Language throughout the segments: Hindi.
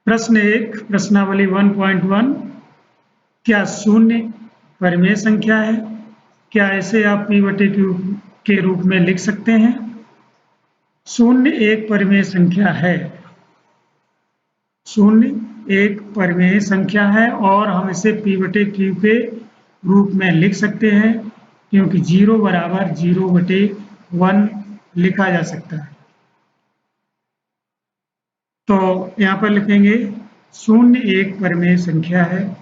प्रश्न 1 प्रश्नावली 1.1 क्या शून्य परिमेय संख्या है? क्या इसे आप p/q के रूप में लिख सकते हैं? शून्य एक परिमेय संख्या है। शून्य एक परिमेय संख्या है और हम इसे p/q के रूप में लिख सकते हैं क्योंकि 0 बराबर 0/1 लिखा जा सकता है। तो यहाँ पर लिखेंगे शून्य एक परिमेय संख्या है।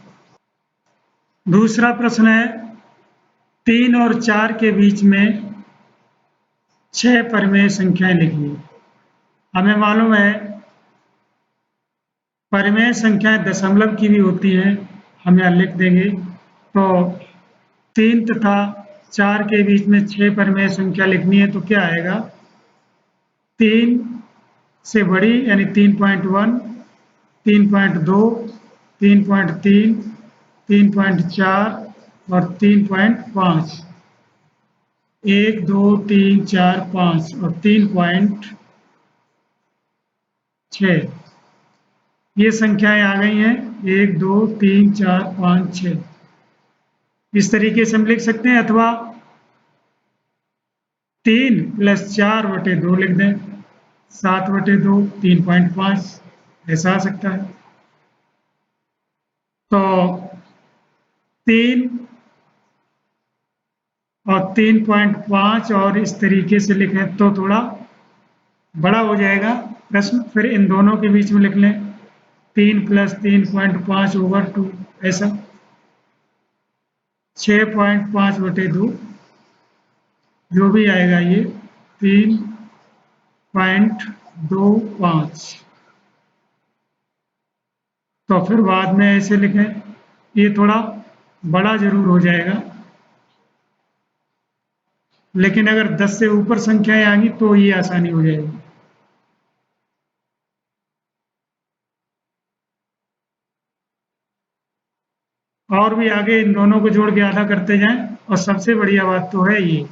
दूसरा प्रश्न है 3 और 4 के बीच में 6 परिमेय संख्याएं लिखिए। हमें मालूम है परिमेय संख्याएं दशमलव की भी होती हैं, हम यहाँ लिख देंगे। तो 3 तथा 4 के बीच में 6 परिमेय संख्या लिखनी है तो क्या आएगा? 3 से बड़ी यानी 3.1, 3.2, 3.3, 3.4 और 3.5। 1, 2, 3, 4, 5 और 3.6 ये संख्याएं आ गई हैं। 1, 2, 3, 4, 5, 6 इस तरीके से हम लिख सकते हैं, अथवा 3 + 4/2 लिख दें। 7/2 3.5 ऐसा आ सकता है। तो 3 और 3.5 और इस तरीके से लिखें तो थोड़ा बड़ा हो जाएगा प्रश्न। फिर इन दोनों के बीच में लिख लें 3 + 3.5/2 ऐसा 6.5/2 जो भी आएगा ये 3.25। तो फिर बाद में ऐसे लिखें, ये थोड़ा बड़ा जरूर हो जाएगा, लेकिन अगर 10 से ऊपर संख्याएं आएंगी तो ये आसानी हो जाएगी। और भी आगे इन दोनों को जोड़ के आधा करते जाएं। और सबसे बढ़िया बात तो है ये,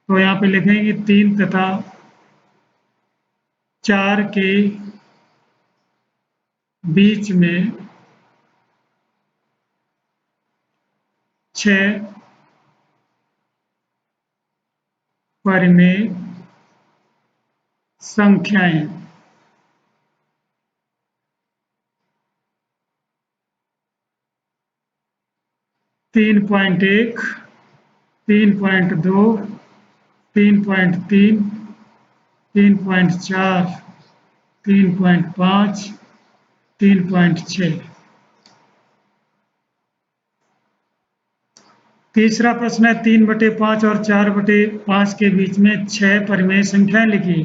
तो यहाँ पे लिखेंगे 3 तथा 4 के बीच में 6 परिमेय संख्याएं। तीन 3.1, 3.2, 3.3, 3.4, 3.5, 3.6। तीसरा प्रश्न है 3/5 और 4/5 के बीच में 6 परिमेय संख्याएं लिखिए।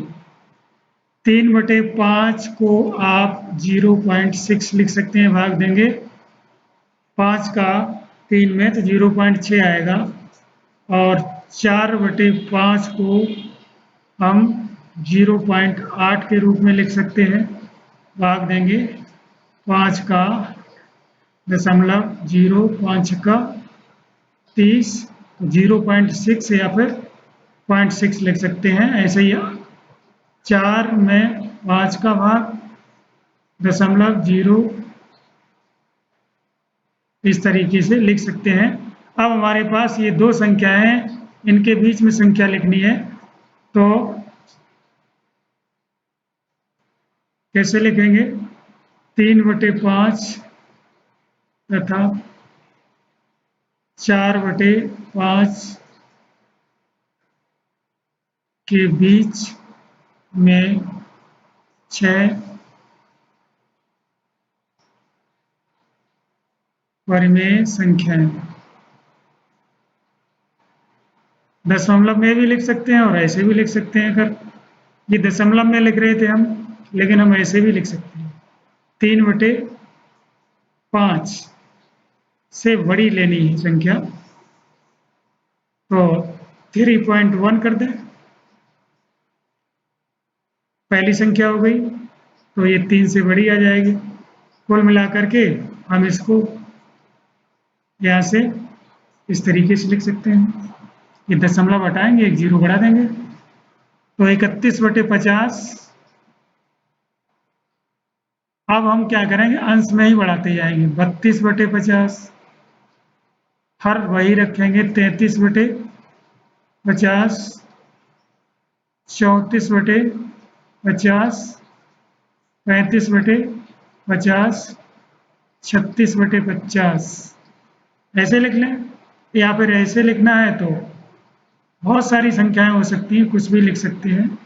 3/5 को आप 0.6 लिख सकते हैं, भाग देंगे 5 का 3 में तो 0.6 आएगा। और 4/5 को हम 0.8 के रूप में लिख सकते हैं, भाग देंगे 5 का 0.5 का 30, 0.6 या फिर 0.6 लिख सकते हैं। ऐसे ही 4 में 5 का भाग 0.0 इस तरीके से लिख सकते हैं। अब हमारे पास ये दो संख्याएं हैं, इनके बीच में संख्या लिखनी है तो कैसे लिखेंगे? 3/5 तथा 4/5 के बीच में 6 परिमेय संख्याएं। दशमलव में भी लिख सकते हैं और ऐसे भी लिख सकते हैं। अगर ये दशमलव में लिख रहे थे हम, लेकिन हम ऐसे भी लिख सकते हैं। 3/5 से बड़ी लेनी है संख्या तो 3.1 कर दें। पहली संख्या हो गई तो ये 3 से बड़ी आ जाएगी। कुल मिलाकर के हम इसको यहाँ से इस तरीके से लिख सकते हैं। ये दशमलव हटाएंगे, एक 0 बढ़ा देंगे तो 31/50 अब हम क्या करेंगे, अंश में ही बढ़ाते जाएंगे। 32/50 हर वही रखेंगे, 33/50, 34/50, 35/50, 36/50 ऐसे लिख लें, या फिर ऐसे लिखना है तो बहुत सारी संख्याएं हो सकती हैं, कुछ भी लिख सकते हैं।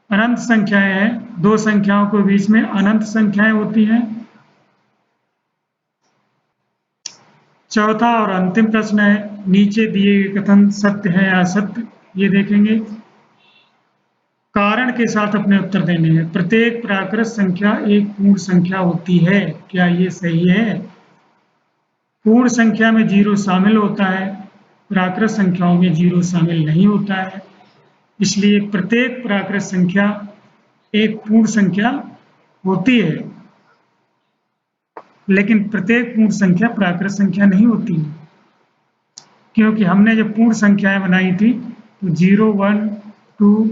अनंत संख्याएं हैं, दो संख्याओं के बीच में अनंत संख्याएं होती हैं। चौथा और अंतिम प्रश्न है, नीचे दिए गए कथन सत्य है या असत्य, ये देखेंगे। कारण के साथ अपने उत्तर देने हैं। प्रत्येक प्राकृत संख्या एक पूर्ण संख्या होती है, क्या ये सही है? पूर्ण संख्या में जीरो शामिल होता है, प्राकृत संख्याओं में जीरो शामिल नहीं होता है, इसलिए प्रत्येक प्राकृत संख्या एक पूर्ण संख्या होती है, लेकिन प्रत्येक पूर्ण संख्या प्राकृत संख्या नहीं होती है। क्योंकि हमने जब पूर्ण संख्याएं बनाई थी तो 0, 1, 2,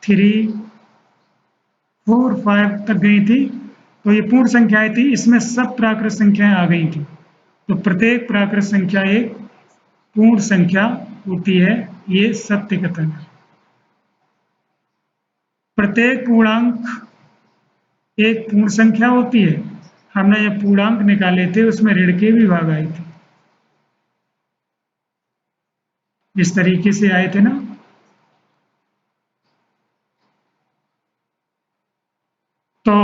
3, 4, 5 तक गई थी, तो ये पूर्ण संख्याएं थी, इसमें सब प्राकृत संख्याएं आ गई थी। तो प्रत्येक प्राकृत संख्या एक पूर्ण संख्या होती है, ये सत्य कथन है। प्रत्येक पूर्णांक एक पूर्ण संख्या होती है। हमने जब पूर्णांक निकाले थे उसमें ऋण के भी भाग आए थे, इस तरीके से आए थे ना। तो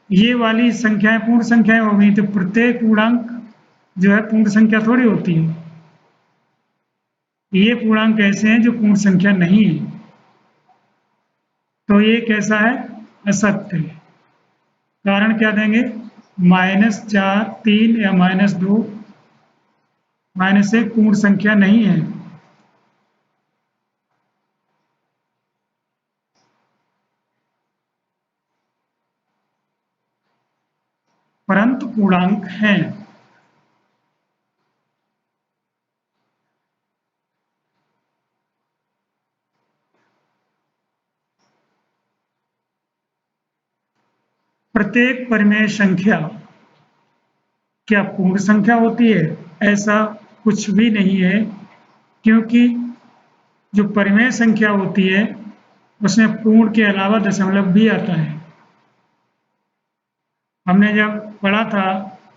ये वाली संख्याएं पूर्ण संख्याएं हो गई, तो प्रत्येक पूर्णांक जो है पूर्ण संख्या थोड़ी होती है। ये पूर्णांक ऐसे हैं जो पूर्ण संख्या नहीं है, तो ये कैसा है? असत्य है। कारण क्या देंगे? -4, 3 या -2, -1 पूर्ण संख्या नहीं है। परंतु पूर्णांक हैं। प्रत्येक परिमेय संख्या क्या पूर्ण संख्या होती है? ऐसा कुछ भी नहीं है, क्योंकि जो परिमेय संख्या होती है उसमें पूर्ण के अलावा दशमलव भी आता है। हमने जब पढ़ा था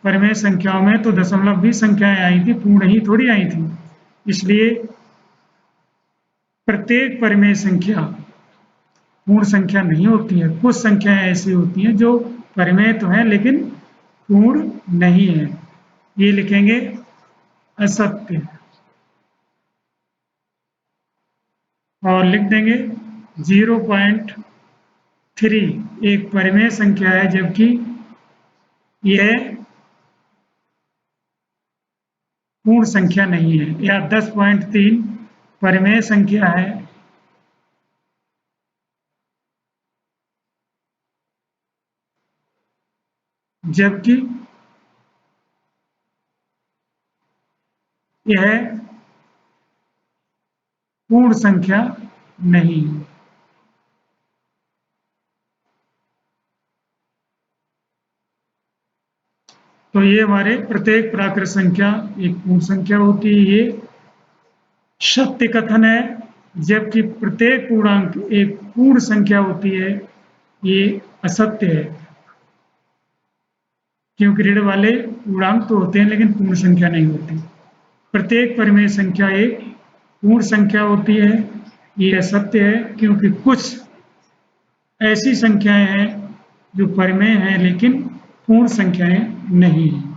परिमेय संख्याओं में तो दशमलव भी संख्याएं आई थी, पूर्ण ही थोड़ी आई थी। इसलिए प्रत्येक परिमेय संख्या पूर्ण संख्या नहीं होती है। कुछ संख्याएं ऐसी होती हैं जो परिमेय तो हैं लेकिन पूर्ण नहीं है, ये लिखेंगे असत्य। और लिख देंगे 0.3 एक परिमेय संख्या है, जबकि यह पूर्ण संख्या नहीं है। या 10.3 परिमेय संख्या है, जबकि यह पूर्ण संख्या नहीं है। तो ये हमारे प्रत्येक प्राकृत संख्या एक पूर्ण संख्या होती है, ये सत्य कथन है। जबकि प्रत्येक पूर्णांक एक पूर्ण संख्या होती है, ये असत्य है। क्योंकि ऋण वाले पूर्णांक तो होते हैं लेकिन पूर्ण संख्या नहीं होती। प्रत्येक परिमेय संख्या एक पूर्ण संख्या होती है, ये असत्य है, क्योंकि कुछ ऐसी संख्याएं हैं जो परिमेय हैं लेकिन पूर्ण संख्याएं नहीं हैं।